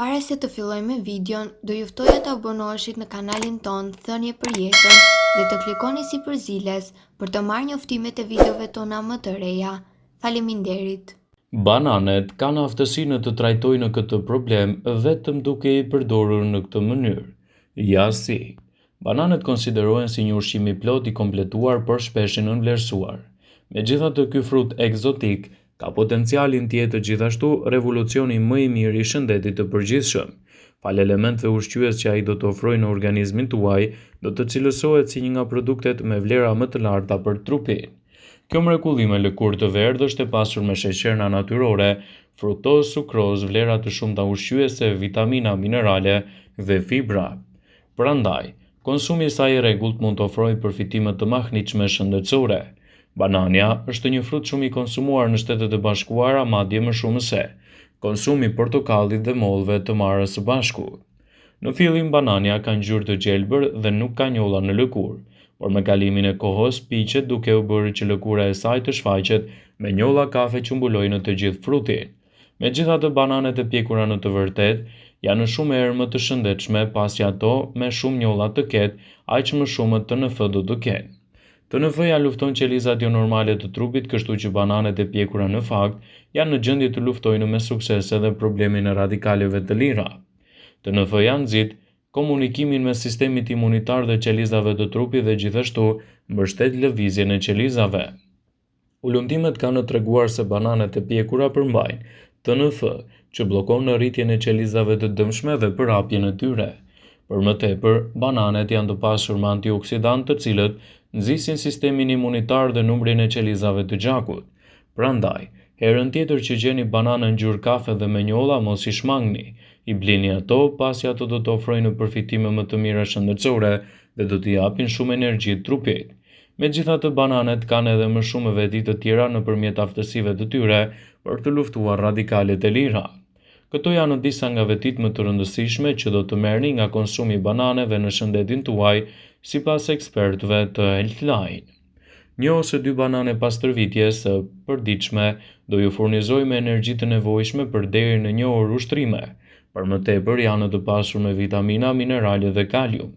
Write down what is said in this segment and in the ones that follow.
Para se të fillojmë me videon, do ju ftoja të abonoheshit në kanalin ton Thënie për Jetën dhe të klikoni si përziles për të marrë njoftimet e videove tona më të reja. Faleminderit. Bananet kanë aftësinë të trajtojnë këtë problem vetëm duke i përdorur në këtë mënyrë. Ja si. Bananet konsiderohen si një ushqim i plot i kompletuar por shpesh i nënvlerësuar. Megjithatë, ky frut egzotik ka potencialin të jetë gjithashtu revolucioni më i mirë i shëndetit të përgjithshëm. Fal elementeve ushqyes që ai do të ofrojë në organizmin tuaj, do të cilësohet si një nga produktet me vlera më të larta për trupin. Kjo mrekulli me lëkurë të verdhë është e pasur me sheqerna natyrore, fruktozë, sukrozë, vlera të shumta ushqyese, vitamina, minerale dhe fibra. Prandaj, konsumi i saj i rregullt mund të ofrojë përfitime të mahnitshme shëndetësore. Banania është një frut shumë i konsumuar në Shtetet e Bashkuara, madje më shumë se konsumi i portokallit dhe mollëve të marrës së bashku. Në fillim banania ka ngjyrë të gjelbër dhe nuk ka njolla në lëkurë, por me kalimin e kohës piqet duke u bërë që lëkura e saj të shfaqet me njolla kafe që mbulojnë të gjithë frutin. Megjithatë, bananet e pjekura në të vërtetë janë shumë herë më të shëndetshme pasi ato me shumë njolla të ketë, aq më shumë TNF do të kenë. TNF-ja lufton qelizat jo normale të trupit, kështu që bananet e pjekura në fakt janë në gjendje të luftojnë me sukses edhe problemin e radikaleve të lira. TNF-ja nxit komunikimin me sistemin imunitar dhe qelizave të trupit dhe gjithashtu mbështet lëvizjen e qelizave. Ulëntimet kanë treguar se bananet e pjekura përmbajnë TNF, që bllokon rritjen e qelizave të dëmshme dhe përhapjen e tyre. Për më tepër, bananet janë të pasur me antioksidant të cilët nxisin sistemin imunitar dhe numrin e qelizave të gjakut. Prandaj, herën tjetër që gjeni banane ngjyrë kafe dhe me njolla, mos i shmangni. I blini ato pasi ato do të ofrojnë përfitime më të mira shëndetësore dhe do t'i japin shumë energji trupit. Megjithatë, bananet kanë edhe më shumë veti të tjera nëpërmjet aftësive të tyre për të luftuar radikalet e lira. Këto janë disa nga vetitë më të rëndësishme që do të merrni nga konsumi i bananeve në shëndetin tuaj, sipas ekspertëve të Healthline. 1 ose 2 banane pastërvitjes së përditshme do ju furnizojnë me energji të nevojshme për deri në 1 orë ushtrime. Për më tepër janë të pasur me vitamina, minerale dhe kalium.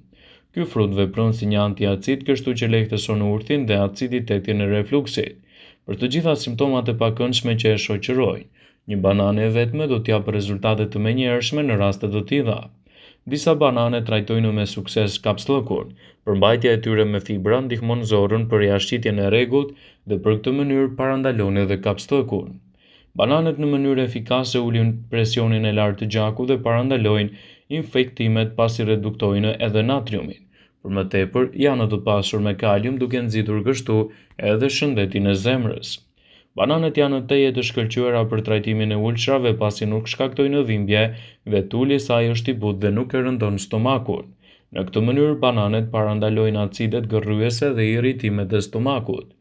Ky frut vepron si një antiacid, kështu që lehtëson urthin dhe aciditetin e refluksit. Për të gjitha simptomat e pakëndshme që e shoqërojnë, një banane e vetme do t'japë rezultate të menjëhershme në raste të tilla. Disa banane trajtojnë me sukses kapsllëkun. Përmbajtja e tyre me fibra ndihmon zorrën për jashtëqitjen e rregullt dhe për këtë mënyrë parandalon edhe kapsllëkun. Bananet në mënyrë efikase ulin presionin e lartë të gjakut dhe parandalojnë infektimet pasi reduktojnë edhe natriumin. Për më tepër, janë të pasur me kalium duke nxitur kështu edhe shëndetin e zemrës. Bananet janë teje të shkëlqyera për trajtimin e ulçrave pasi nuk shkaktojnë dhimbje dhe tuli i saj është i butë dhe nuk e rëndon stomakun. Në këtë mënyrë bananet parandalojnë acidet gërryese dhe irritimet e stomakut.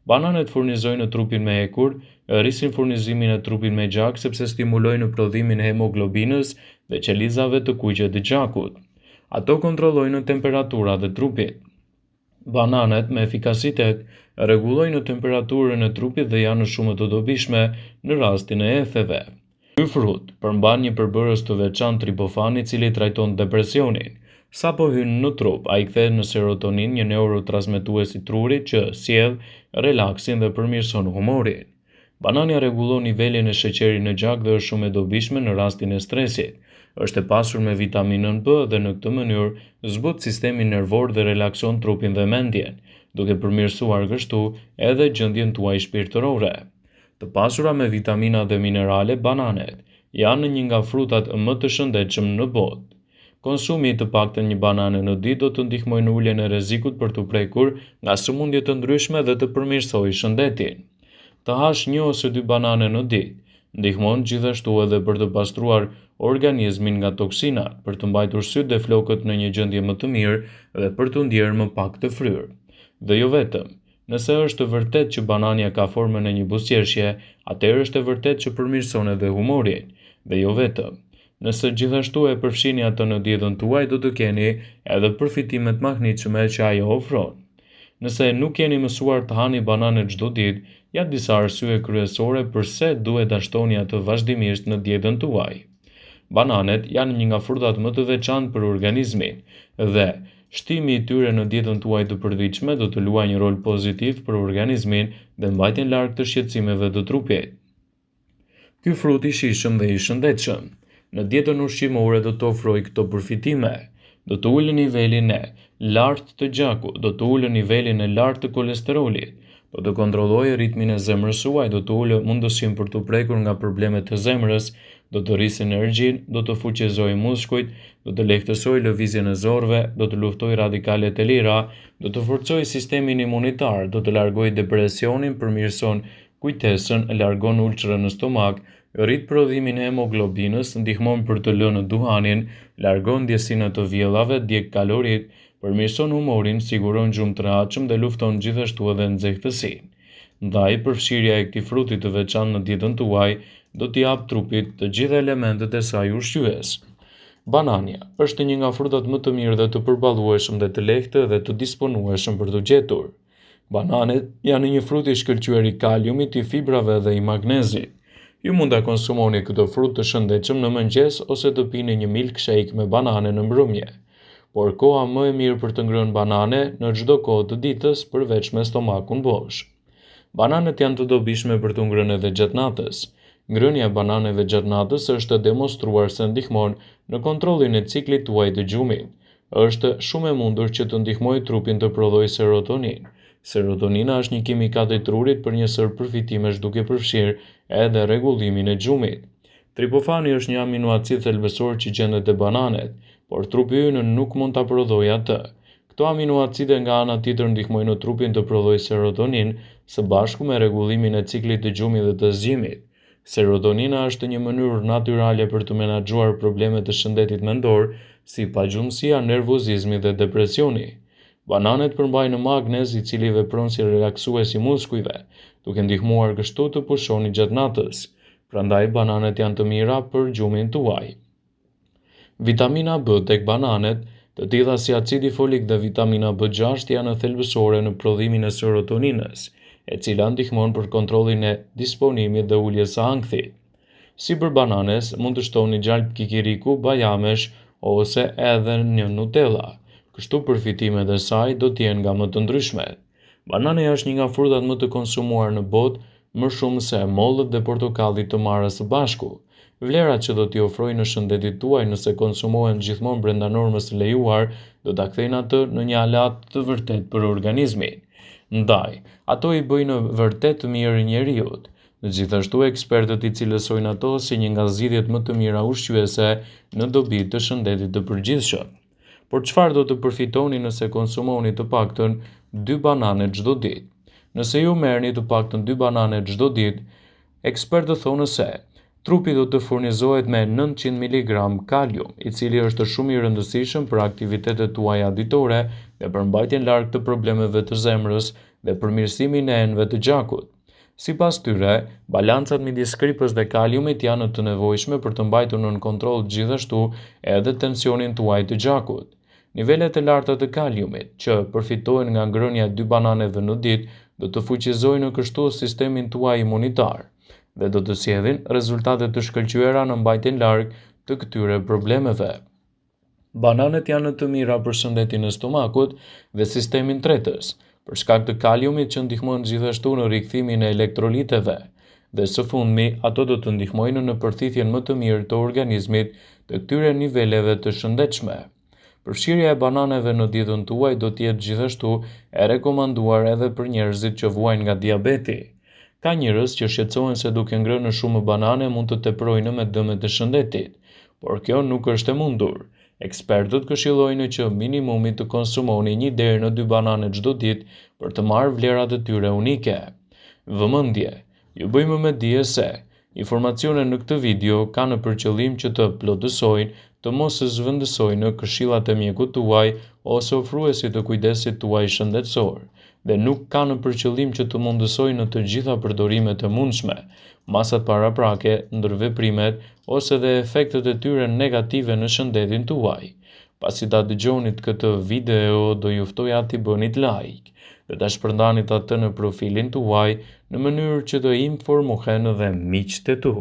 Bananet furnizojnë trupin me hekur, rrisin furnizimin e trupit me gjak sepse stimulojnë prodhimin e hemoglobinës dhe qelizave të kuqe të gjakut. Ato kontrollojnë temperaturat e trupit. Bananet me efikasitet rregullojnë temperaturën e trupit dhe janë shumë të dobishme në rastin e etheve. Ky frut përmban një përbërës të veçantë triptofan i cili trajton depresionin. Sapo hyn në trup, ai kthehet në serotonin, një neurotransmetues i trurit që sjell relaksin dhe përmirëson humorin. Banania rregullon nivelin e sheqerit në gjak dhe është shumë e dobishme në rastin e stresit. Është e pasur me vitaminën B dhe në këtë mënyrë zbut sistemin nervor dhe relakson trupin dhe mendjen, duke përmirësuar kështu edhe gjendjen tuaj shpirtërore. Të pasura me vitamina dhe minerale, bananet janë një nga frutat më të shëndetshëm në botë. Konsumi i të paktën një banane në ditë do të ndihmojë në uljen e rrezikut për të prekur nga sëmundje të ndryshme dhe të përmirësojë shëndetin. Të hash 1 ose 2 banane në ditë ndihmon gjithashtu edhe për të pastruar organizmin nga toksinat, për të mbajtur sytë dhe flokët në një gjendje më të mirë dhe për të ndjerë më pak të fryrë. Dhe jo vetëm, nëse është vërtet që banania ka formën e një buzëqeshje, atëherë është e vërtet që përmirëson edhe humorin. Dhe jo vetëm, nëse gjithashtu e përfshini atë në dietën tuaj, do të keni edhe përfitimet mahnitshme që ajo ofron. Nëse nuk jeni mësuar të hani banane çdo ditë, janë disa arsye kryesore pse duhet ta shtoni atë vazhdimisht në dietën tuaj. Bananet janë një nga frutat më të veçantë për organizmin dhe shtimi i tyre në dietën tuaj të përditshme do të luajë një rol pozitiv për organizmin dhe mbajtjen larg të shqetësimeve të trupit. Ky frut i shijshëm dhe i shëndetshëm në dietën ushqimore do të ofrojë këto përfitime. Do të ulë nivelin e lartë të gjakut, do të ulë nivelin e lartë të kolesterolit, do të kontrollojë ritmin e zemrës suaj, do të ulë mundësinë për të prekur nga problemet e zemrës, do të rrisë energjinë, do të fuqizojë muskujt, do të lehtësojë lëvizjen e zorëve, do të luftojë radikalet e lira, do të forcojë sistemin imunitar, do të largojë depresionin, përmirëson kujtesën, largon ulçrën në stomak, rrit prodhimin e hemoglobinës, ndihmon për të lënë duhanin, largon ndjesinë të vjellave, djeg kalorit, përmirëson humorin, siguron gjumë të rehatshëm dhe lufton gjithashtu edhe nxehtësinë. Ndaj, përfshirja e këtij fruti të veçantë në dietën tuaj do t'i jap trupit të gjitha elementet e saj ushqyes. Banania është një nga frutat më të mirë dhe të përballueshëm dhe të lehtë dhe të disponueshëm për të gjetur. Bananet janë një frut i shkëlqyer i kaliumit, i fibrave dhe i magnezit. Ju mund ta konsumoni këtë frut të shëndetshëm në mëngjes ose të pini një milkshake me banane në mbrëmje. Por koha më e mirë për të ngrënë banane në çdo kohë të ditës përveç me stomakun bosh. Bananet janë të dobishme për të ngrënë edhe gjatë natës. Ngrënia e bananeve gjatë natës është demonstruar se ndihmon në kontrollin e ciklit tuaj të gjumit. Është shumë e mundur që të ndihmojë trupin të prodhojë serotonin. Serotonina është një kimikal i trurit për një sër përfitimesh duke përfshirë edhe rregullimin e gjumit. Triptofani është një aminoacid thelbësor që gjendet te bananet, por trupi ynë nuk mund ta prodhojë atë. Këto aminoacide nga ana tjetër ndihmojnë në trupin të prodhojë serotonin së bashku me rregullimin e ciklit të gjumit dhe të zgjimit. Serotonina është një mënyrë natyrale për të menaxhuar problemet e shëndetit mendor, si pagjumësia, nervozizmi dhe depresioni. Bananet përmbajnë magnez, i cili vepron si relaksues i muskujve, duke ndihmuar kështu të pushoni gjatë natës. Prandaj bananet janë të mira për gjumin tuaj. Vitamina B tek bananet, të tilla si acidi folik dhe vitamina B6 janë thelbësore në prodhimin e serotoninës, e cila ndihmon për kontrollin e disponimit dhe uljes së ankthit. Sipër bananes mund të shtoni gjalp kikiriku, bajamesh ose edhe një Nutella. Kështu përfitimet e saj do të jenë nga më të ndryshmet. Banania është një nga frutat më të konsumuar në botë, më shumë se mollët dhe portokalli të marrës së bashku. Vlerat që do t'i ofrojnë në shëndetin tuaj nëse konsumohen gjithmonë brenda normës së lejuar, do ta kthejnë atë në një aleat të vërtet për organizmin. Ndaj, ato i bëjnë vërtet mirë njeriut. Gjithashtu ekspertët i cilësojnë ato si një nga zgjidhjet më të mira ushqyese në dobi të shëndetit të përgjithshëm. Por çfarë do të përfitoni nëse konsumoni të paktën 2 banane çdo ditë? Nëse ju merrni të paktën 2 banane çdo ditë, ekspertët thonë se trupi do të furnizohet me 900 mg kalium, i cili është shumë i rëndësishëm për aktivitetet tuaja ditore dhe për mbajtjen larg të problemeve të zemrës dhe përmirësimin e enëve të gjakut. Sipas tyre, balancat midis kripës dhe kaliumit janë të nevojshme për të mbajtur nën kontroll gjithashtu edhe tensionin tuaj të gjakut. Nivelet e larta të kaliumit, që përfitojnë nga ngrënia e 2 bananeve në ditë, do të fuqizojnë kështu sistemin tuaj imunitar dhe do të sjellin rezultate të shkëlqyera në mbajtjen larg të këtyre problemeve. Bananet janë të mira për shëndetin e stomakut dhe sistemin tretës, për shkak të kaliumit që ndihmon gjithashtu në rikthimin e elektroliteve, dhe së fundmi ato do të ndihmojnë në përthithjen më të mirë të organizmit të këtyre niveleve të shëndetshme. Përfshirja e bananeve në dietën tuaj do të jetë gjithashtu e rekomanduar edhe për njerëzit që vuajnë nga diabeti. Ka njerëz që shqetësohen se duke ngrënë shumë banane mund të teprojnë me dëmet e shëndetit, por kjo nuk është e mundur. Ekspertët këshillojnë që minimumi të konsumoni 1 deri në 2 banane çdo ditë për të marrë vlerat e tyre unike. Vëmendje, ju bëjmë me dije se informacionet në këtë video kanë për qëllim që të plotësojnë, të mos zhvendësojnë këshillat e mjekut tuaj ose ofruesit të kujdesit tuaj shëndetësor, dhe nuk kanë për qëllim që të mundësojnë në të gjitha përdorimet e mundshme, masat paraprake, ndërveprimet ose dhe efektet e tyre negative në shëndetin tuaj. Pasi ta dëgjonit këtë video, do ju ftoja t'i bënit like dhe ta shpërndanit atë në profilin tuaj në mënyrë që të informohen edhe miqtë e tu.